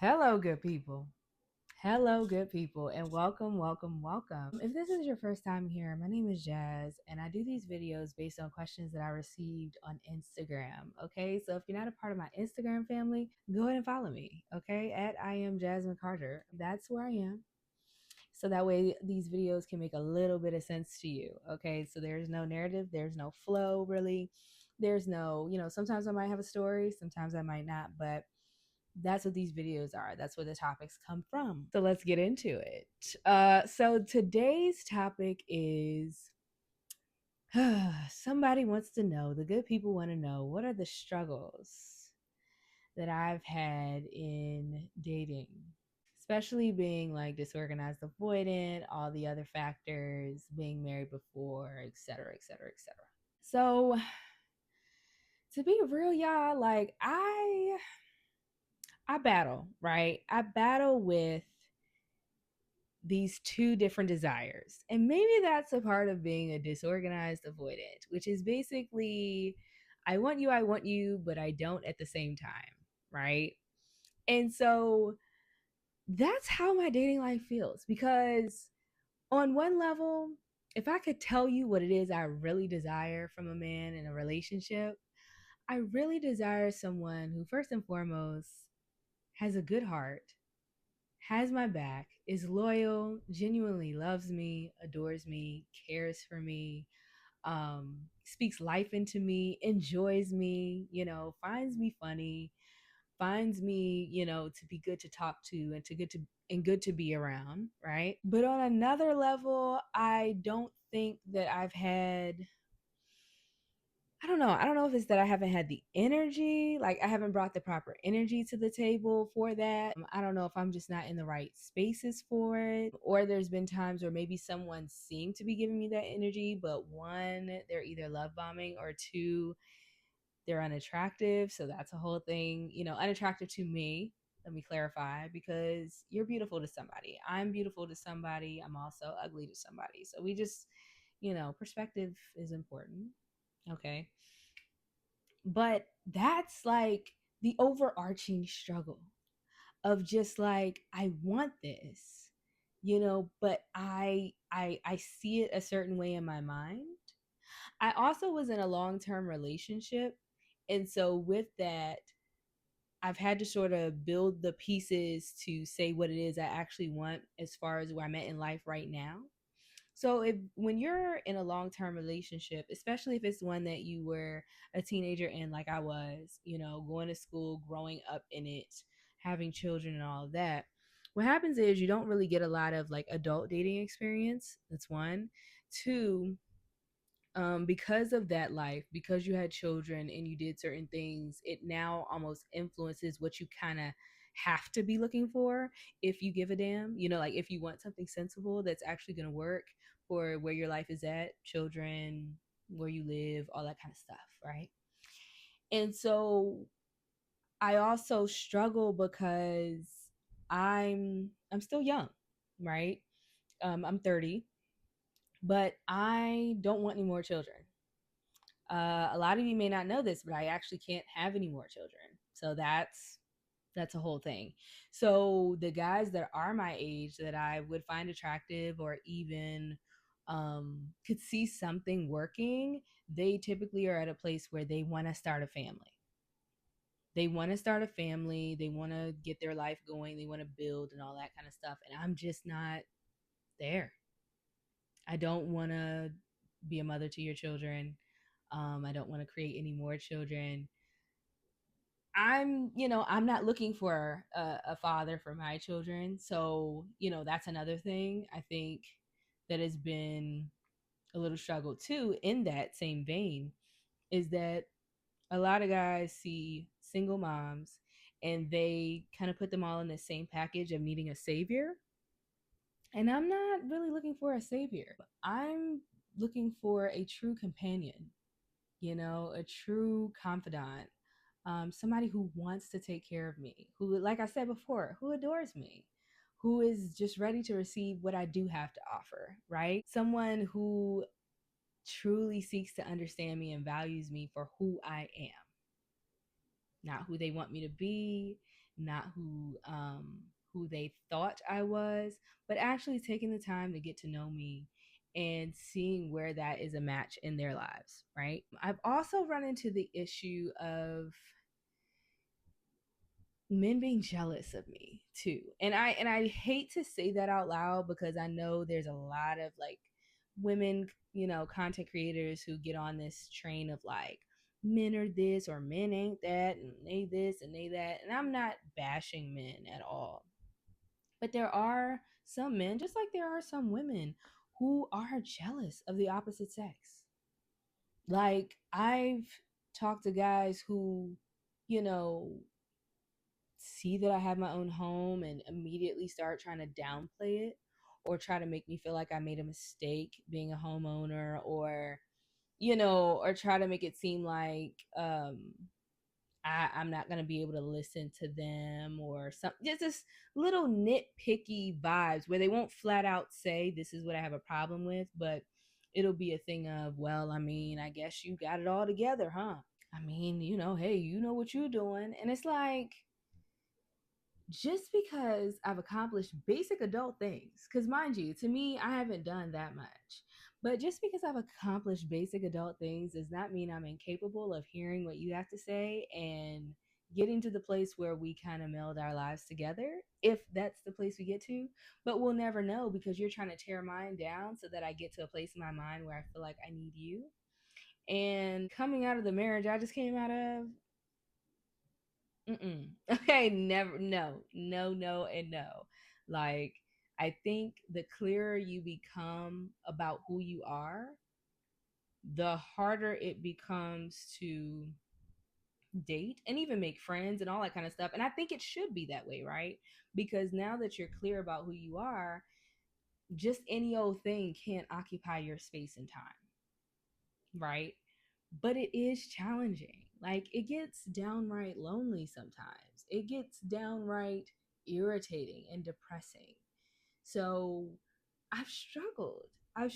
Hello, good people. Hello, good people, and welcome, welcome, welcome. If this is your first time here, my name is Jazz, and I do these videos based on questions that I received on Instagram. Okay, so if you're not a part of my Instagram family, go ahead and follow me. Okay, at I am Jasmine Carter. That's where I am. So that way these videos can make a little bit of sense to you. Okay, so there's no narrative, there's no flow really. There's no, sometimes I might have a story, sometimes I might not, but that's what these videos are. That's where the topics come from. So let's get into it. So today's topic is somebody wants to know, the good people want to know, what are the struggles that I've had in dating? Especially being like disorganized, avoidant, all the other factors, being married before, et cetera, et cetera, et cetera. So to be real, y'all, like I battle, right? I battle with these two different desires. And maybe that's a part of being a disorganized avoidant, which is basically I want you, but I don't at the same time, right? And so that's how my dating life feels because on one level, if I could tell you what it is I really desire from a man in a relationship, I really desire someone who first and foremost has a good heart, has my back, is loyal, genuinely loves me, adores me, cares for me, speaks life into me, enjoys me, finds me funny, finds me, to be good to talk to and good to be around, right? But on another level, I don't think that I don't know. I don't know if it's that I haven't had the energy, like I haven't brought the proper energy to the table for that. I don't know if I'm just not in the right spaces for it, or there's been times where maybe someone seemed to be giving me that energy, but one, they're either love bombing, or two, they're unattractive. So that's a whole thing, unattractive to me. Let me clarify, because you're beautiful to somebody. I'm beautiful to somebody. I'm also ugly to somebody. So we just, perspective is important. Okay. But that's like the overarching struggle of just like, I want this, but I see it a certain way in my mind. I also was in a long-term relationship, and so with that, I've had to sort of build the pieces to say what it is I actually want as far as where I'm at in life right now. So if when you're in a long-term relationship, especially if it's one that you were a teenager in, like I was, going to school, growing up in it, having children and all of that, what happens is you don't really get a lot of like adult dating experience. That's one. Two, because of that life, because you had children and you did certain things, it now almost influences what you kind of have to be looking for if you give a damn, like if you want something sensible that's actually going to work for where your life is at, children, where you live, all that kind of stuff, right? And so I also struggle because I'm still young, right? I'm 30, but I don't want any more children. A lot of you may not know this, but I actually can't have any more children. So that's a whole thing. So the guys that are my age that I would find attractive or even could see something working, they typically are at a place where they want to start a family. They want to start a family. They want to get their life going. They want to build and all that kind of stuff. And I'm just not there. I don't want to be a mother to your children. I don't want to create any more children. I'm not looking for a father for my children. So, that's another thing I think that has been a little struggle too, in that same vein, is that a lot of guys see single moms and they kind of put them all in the same package of needing a savior. And I'm not really looking for a savior. I'm looking for a true companion, a true confidant, somebody who wants to take care of me, who, like I said before, who adores me, who is just ready to receive what I do have to offer, right? Someone who truly seeks to understand me and values me for who I am, not who they want me to be, not who they thought I was, but actually taking the time to get to know me and seeing where that is a match in their lives, right? I've also run into the issue of men being jealous of me too. And I hate to say that out loud because I know there's a lot of like women, content creators who get on this train of like men are this or men ain't that and they this and they that. And I'm not bashing men at all. But there are some men, just like there are some women, who are jealous of the opposite sex. Like I've talked to guys who, you know, see that I have my own home and immediately start trying to downplay it or try to make me feel like I made a mistake being a homeowner, or or try to make it seem like I'm not gonna be able to listen to them or something. Just this little nitpicky vibes where they won't flat out say this is what I have a problem with, but it'll be a thing of, well, I mean, I guess you got it all together, huh? I mean, hey, you know what you're doing. And it's like, just because I've accomplished basic adult things, because mind you, to me, I haven't done that much. But just because I've accomplished basic adult things does not mean I'm incapable of hearing what you have to say and getting to the place where we kind of meld our lives together, if that's the place we get to. But we'll never know because you're trying to tear mine down so that I get to a place in my mind where I feel like I need you. And coming out of the marriage I just came out of, mm-mm. Okay, never, no, no, no, and no. Like, I think the clearer you become about who you are, the harder it becomes to date and even make friends and all that kind of stuff. And I think it should be that way, right? Because now that you're clear about who you are, just any old thing can't occupy your space and time, right? But it is challenging. Like it gets downright lonely sometimes. It gets downright irritating and depressing. So I've struggled. I've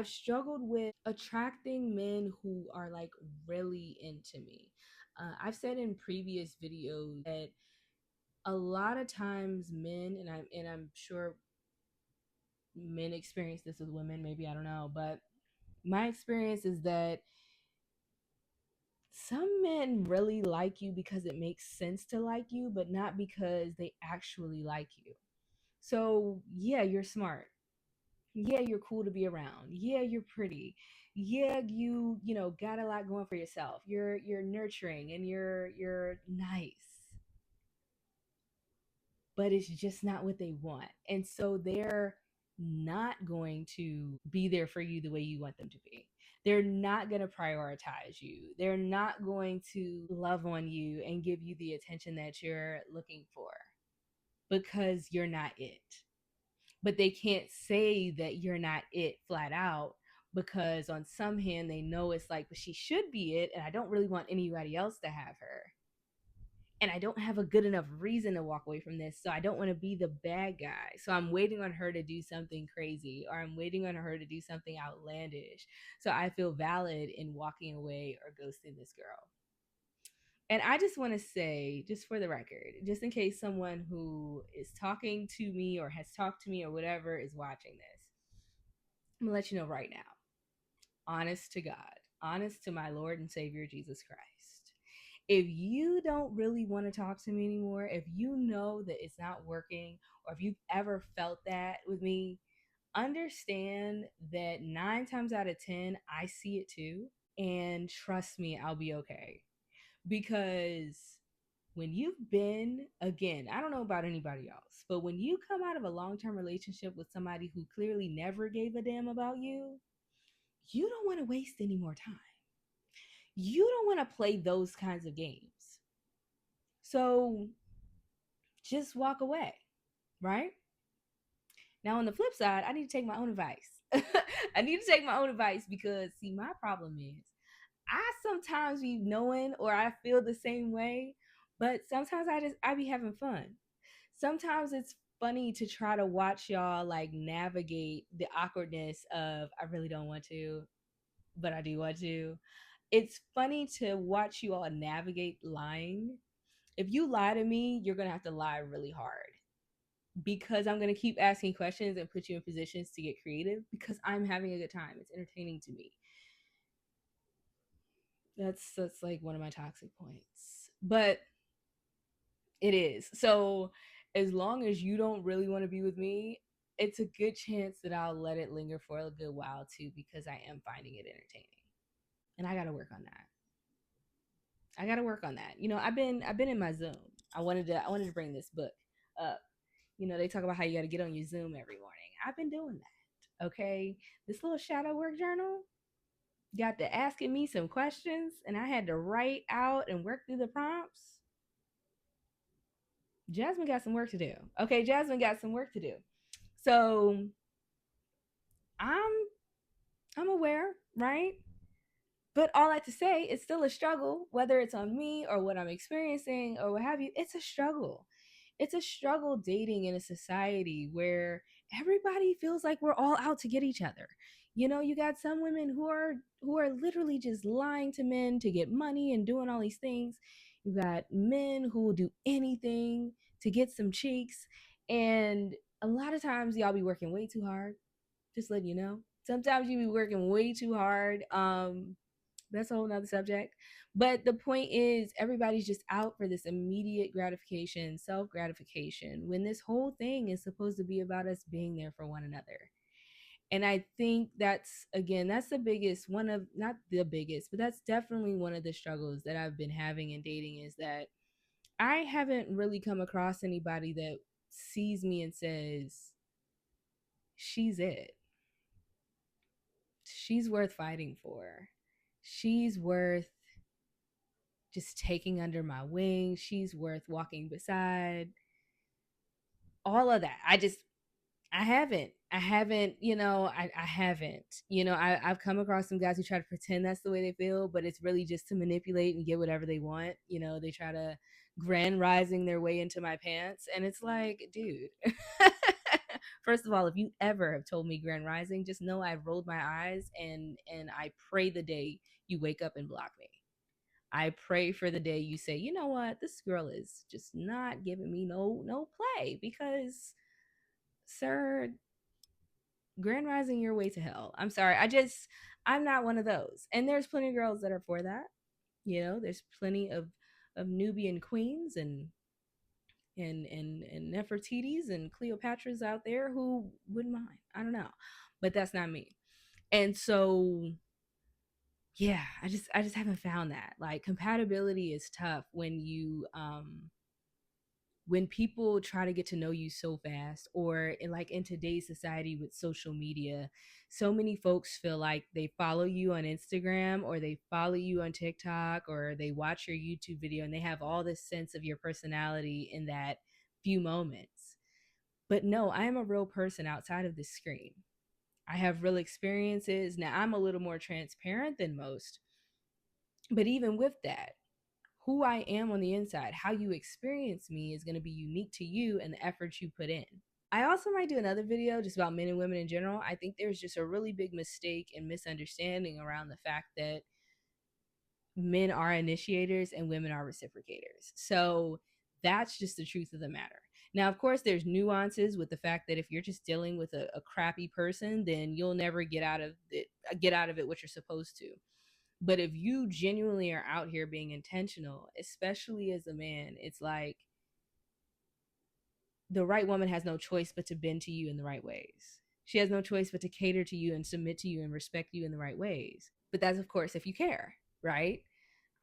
struggled with attracting men who are like really into me. I've said in previous videos that a lot of times men, and I'm sure men experience this with women, maybe I don't know, but my experience is that some men really like you because it makes sense to like you, but not because they actually like you. So, yeah, you're smart. Yeah, you're cool to be around. Yeah, you're pretty. Yeah, you got a lot going for yourself. You're nurturing and you're nice. But it's just not what they want. And so they're not going to be there for you the way you want them to be. They're not going to prioritize you. They're not going to love on you and give you the attention that you're looking for because you're not it. But they can't say that you're not it flat out because on some hand they know it's like, but she should be it and I don't really want anybody else to have her, and I don't have a good enough reason to walk away from this. So I don't want to be the bad guy. So I'm waiting on her to do something crazy, or I'm waiting on her to do something outlandish. So I feel valid in walking away or ghosting this girl. And I just want to say, just for the record, just in case someone who is talking to me or has talked to me or whatever is watching this, I'm going to let you know right now, honest to God, honest to my Lord and Savior Jesus Christ, if you don't really want to talk to me anymore, if you know that it's not working, or if you've ever felt that with me, understand that 9 times out of 10, I see it too. And trust me, I'll be okay. Because when you've been, again, I don't know about anybody else, but when you come out of a long term relationship with somebody who clearly never gave a damn about you don't want to waste any more time. You don't want to play those kinds of games. So just walk away, right? Now, on the flip side, I need to take my own advice. I need to take my own advice because, see, my problem is I sometimes be knowing or I feel the same way, but sometimes I be having fun. Sometimes it's funny to try to watch y'all like navigate the awkwardness of I really don't want to, but I do want to. It's funny to watch you all navigate lying If you lie to me, you're going to have to lie really hard, because I'm going to keep asking questions and put you in positions to get creative because I'm having a good time. It's entertaining to me. That's like one of my toxic points. But it is. So as long as you don't really want to be with me, it's a good chance that I'll let it linger for a good while too, because I am finding it entertaining. And I got to work on that. I got to work on that. I've been in my Zoom. I wanted to bring this book up. They talk about how you got to get on your Zoom every morning. I've been doing that. Okay. This little shadow work journal got to asking me some questions, and I had to write out and work through the prompts. Jasmine got some work to do. Okay, Jasmine got some work to do. So I'm I'm aware, right? But all that to say, it's still a struggle, whether it's on me or what I'm experiencing or what have you. It's a struggle. It's a struggle dating in a society where everybody feels like we're all out to get each other. You got some women who are literally just lying to men to get money and doing all these things. You got men who will do anything to get some cheeks. And a lot of times y'all be working way too hard. Just letting you know. Sometimes you be working way too hard. That's a whole nother subject. But the point is, everybody's just out for this immediate gratification, self gratification, when this whole thing is supposed to be about us being there for one another. And I think that's the biggest, one of, not the biggest, but that's definitely one of the struggles that I've been having in dating, is that I haven't really come across anybody that sees me and says, she's it. She's worth fighting for. She's worth just taking under my wing. She's worth walking beside. All of that. I haven't. I've come across some guys who try to pretend that's the way they feel, but it's really just to manipulate and get whatever they want. They try to grand rising their way into my pants. And it's like, dude, first of all, if you ever have told me grand rising, just know I've rolled my eyes, and I pray the day you wake up and block me. I pray for the day you say, you know what, this girl is just not giving me no play, because, sir, grand rising your way to hell. I'm sorry. I'm not one of those. And there's plenty of girls that are for that. There's plenty of Nubian queens and Nefertiti's and Cleopatras out there who wouldn't mind. I don't know. But that's not me. And so, yeah, I just haven't found that. Like, compatibility is tough when people try to get to know you so fast, or in today's society with social media. So many folks feel like they follow you on Instagram, or they follow you on TikTok, or they watch your YouTube video, and they have all this sense of your personality in that few moments. But no, I am a real person outside of this screen. I have real experiences. Now, I'm a little more transparent than most, but even with that, who I am on the inside, how you experience me, is going to be unique to you and the efforts you put in. I also might do another video just about men and women in general. I think there's just a really big mistake and misunderstanding around the fact that men are initiators and women are reciprocators. So that's just the truth of the matter. Now, of course, there's nuances with the fact that if you're just dealing with a crappy person, then you'll never get out of it what you're supposed to. But if you genuinely are out here being intentional, especially as a man, it's like the right woman has no choice but to bend to you in the right ways. She has no choice but to cater to you and submit to you and respect you in the right ways. But that's, of course, if you care, right?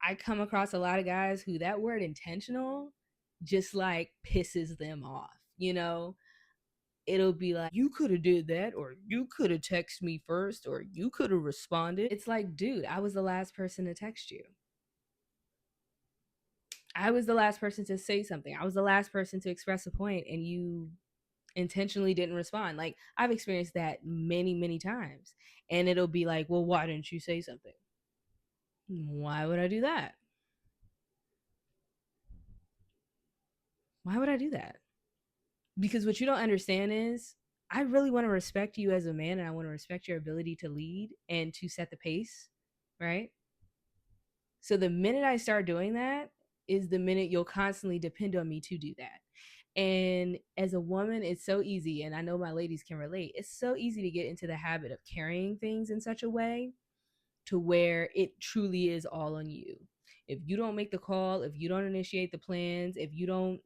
I come across a lot of guys who that word intentional just like pisses them off. It'll be like, you could have did that, or you could have texted me first, or you could have responded. It's like, dude, I was the last person to text you. I was the last person to say something. I was the last person to express a point, and you intentionally didn't respond. Like, I've experienced that many, many times. And it'll be like, well, why didn't you say something? Why would I do that? Why would I do that? Because what you don't understand is, I really want to respect you as a man, and I want to respect your ability to lead and to set the pace, right? So the minute I start doing that, is the minute you'll constantly depend on me to do that. And as a woman, it's so easy, and I know my ladies can relate, it's so easy to get into the habit of carrying things in such a way to where it truly is all on you. If you don't make the call, if you don't initiate the plans, if you don't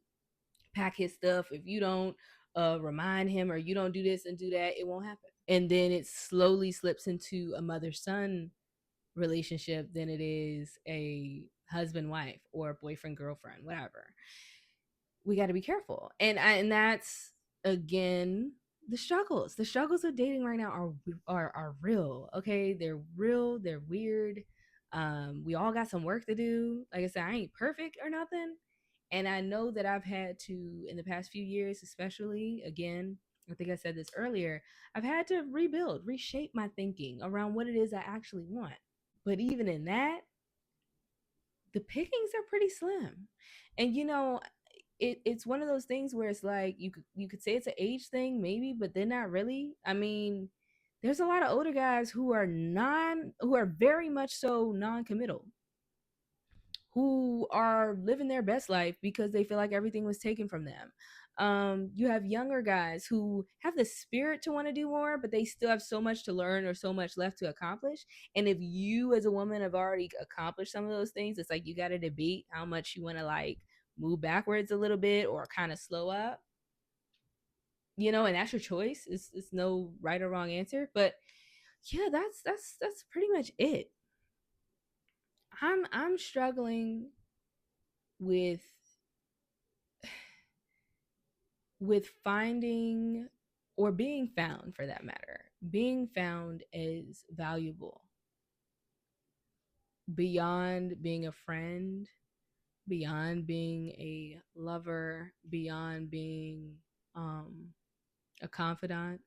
pack his stuff, if you don't remind him, or you don't do this and do that, it won't happen. And then it slowly slips into a mother son relationship than it is a husband wife or boyfriend girlfriend, whatever. We got to be careful. And that's again the struggles of dating right now are real. Okay, they're real, they're weird. We all got some work to do. Like I said, I ain't perfect or nothing, and I know that I've had to, in the past few years especially, again, I think I said this earlier, I've had to rebuild, reshape my thinking around what it is I actually want. But even in that, the pickings are pretty slim. And it's one of those things where it's like you could say it's an age thing maybe, but they're not really. I mean, there's a lot of older guys who are very much so non-committal, who are living their best life because they feel like everything was taken from them. You have younger guys who have the spirit to want to do more, but they still have so much to learn or so much left to accomplish. And if you, as a woman, have already accomplished some of those things, it's like you got to debate how much you want to like move backwards a little bit or kind of slow up, and that's your choice. It's no right or wrong answer, but yeah, that's pretty much it. I'm struggling with finding, or being found for that matter, being found as valuable beyond being a friend, beyond being a lover, beyond being um, a confidant.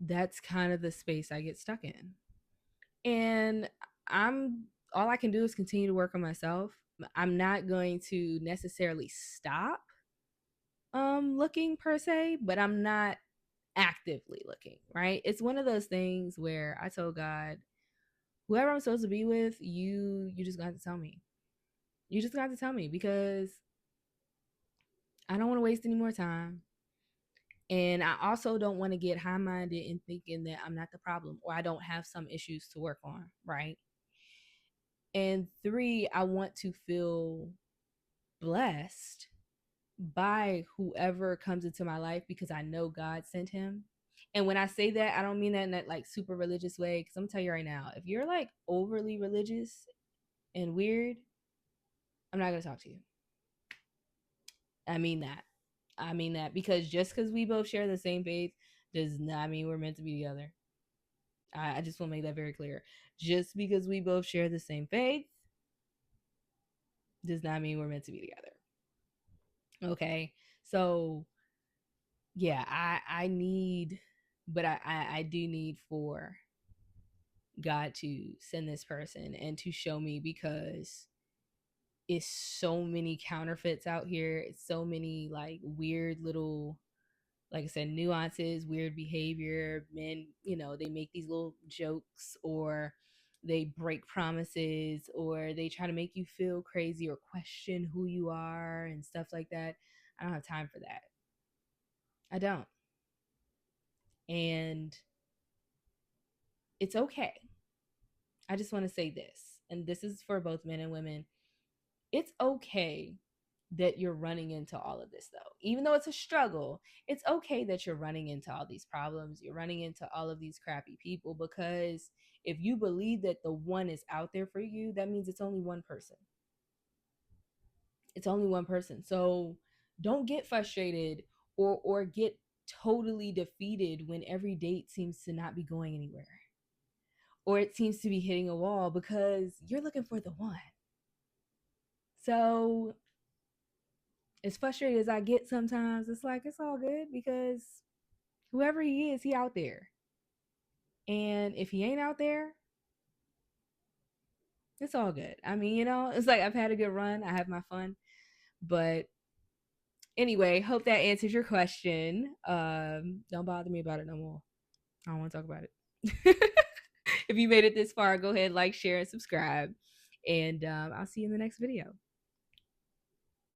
That's kind of the space I get stuck in. And I'm all I can do is continue to work on myself. I'm not going to necessarily stop looking per se, but I'm not actively looking, right? It's one of those things where I told God, whoever I'm supposed to be with, you just got to tell me. You just got to tell me, because I don't want to waste any more time. And I also don't want to get high minded in thinking that I'm not the problem or I don't have some issues to work on, right? And three, I want to feel blessed by whoever comes into my life because I know God sent him. And when I say that, I don't mean that in that like super religious way. Because I'm gonna tell you right now, if you're like overly religious and weird, I'm not gonna talk to you. I mean that. I mean that because just because we both share the same faith does not mean we're meant to be together. I just want to make that very clear. Just because we both share the same faith does not mean we're meant to be together. Okay. So yeah, I need, but I do need for God to send this person and to show me, because it's so many counterfeits out here. It's so many like weird little, like I said, nuances, weird behavior. Men, they make these little jokes, or they break promises, or they try to make you feel crazy or question who you are and stuff like that. I don't have time for that. I don't. And it's okay. I just want to say this, and this is for both men and women. It's okay that you're running into all of this, though. Even though it's a struggle, it's okay that you're running into all these problems. You're running into all of these crappy people, because if you believe that the one is out there for you, that means it's only one person. It's only one person. So don't get frustrated or get totally defeated when every date seems to not be going anywhere, or it seems to be hitting a wall, because you're looking for the one. So as frustrated as I get sometimes, it's like it's all good, because whoever he is, he out there. And if he ain't out there, it's all good. I mean, it's like I've had a good run. I have my fun. But anyway, hope that answers your question. Don't bother me about it no more. I don't want to talk about it. If you made it this far, go ahead, like, share, and subscribe. And I'll see you in the next video.